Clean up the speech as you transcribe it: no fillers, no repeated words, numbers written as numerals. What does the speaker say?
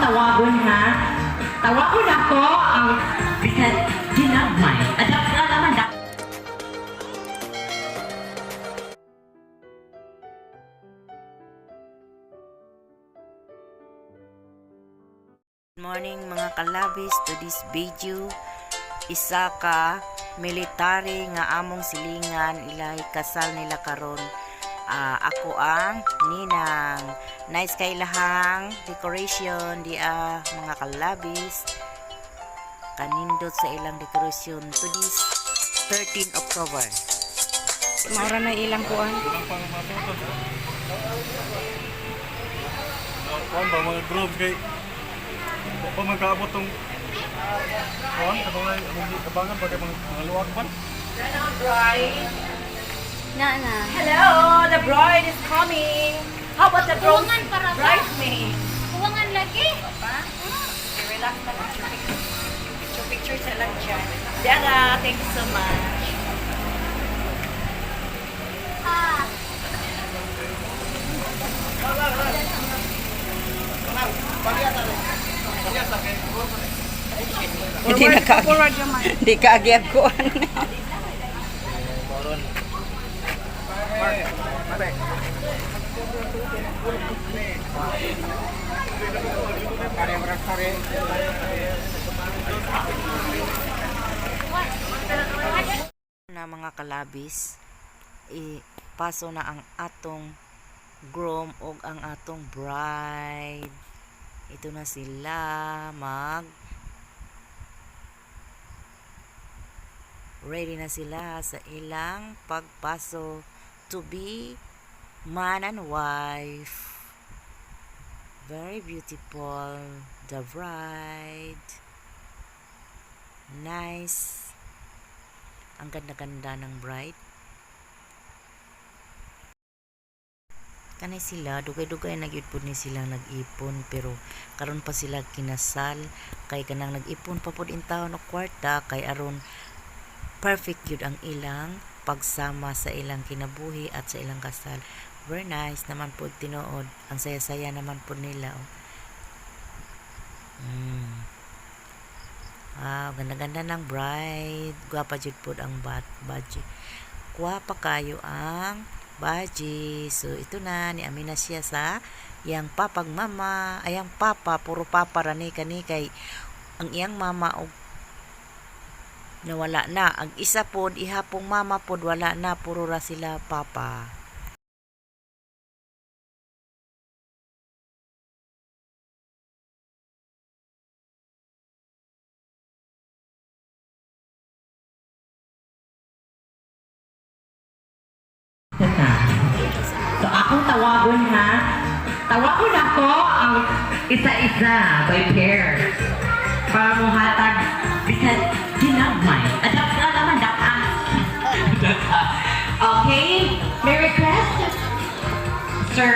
tawagon ha. Tawagon ako ang bisan ginagmay. Adapt na naman da. Good morning mga kalabis, to this video isa ka military nga among silingan ilay kasal nila karon. Ako ang ninang. Nice kay lahang decoration dia mga kalabis, kanindot sa ilang dekorasyon to this 13 October. Maura na ilang kuan. Kuan ba mga groups kay pa magkaabot tong kuan kabangan ba kay mga luwag man. Hello, the bride is coming. How about the bridesmaid? Kuwangan lagi. Okay, relax na picture sa lang dyan. Dara, thank you so much. Hindi na ka. Hindi ka agyag kuan. Na mga kalabis, paso na ang atong groom o ang atong bride. Ito na sila ready na sila sa ilang pagpaso to be man and wife. Very beautiful, the bride. Nice. Ang ganda-ganda ng bride. Kanay sila, dugay-dugay nagyud pud ni sila nag-ipon, pero karon pa sila kinasal kay kanang nag-ipon pa pud in taon og kwarta kay aron perfect yun ang ilang pagsama sa ilang kinabuhi at sa ilang kasal. Very nice naman po tinuod. Ang saya-saya naman po nila. Ganda-ganda ng bride. Gwapa jud po ang baji. Gwapa kayo ang baji. So ito na, niamin na siya sa iyang papag mama. Ayang papa, puro papa rani kani kay ang iyang mama og nawala na. Ang isa pod ihapong mama pod wala na, puro ra sila papa. So akong tawagon ha. Tawagon ako ang isa-isa by pair. Para mo hatag bisan ginagmay. Adapt na naman daka. Okay? May request? Sir.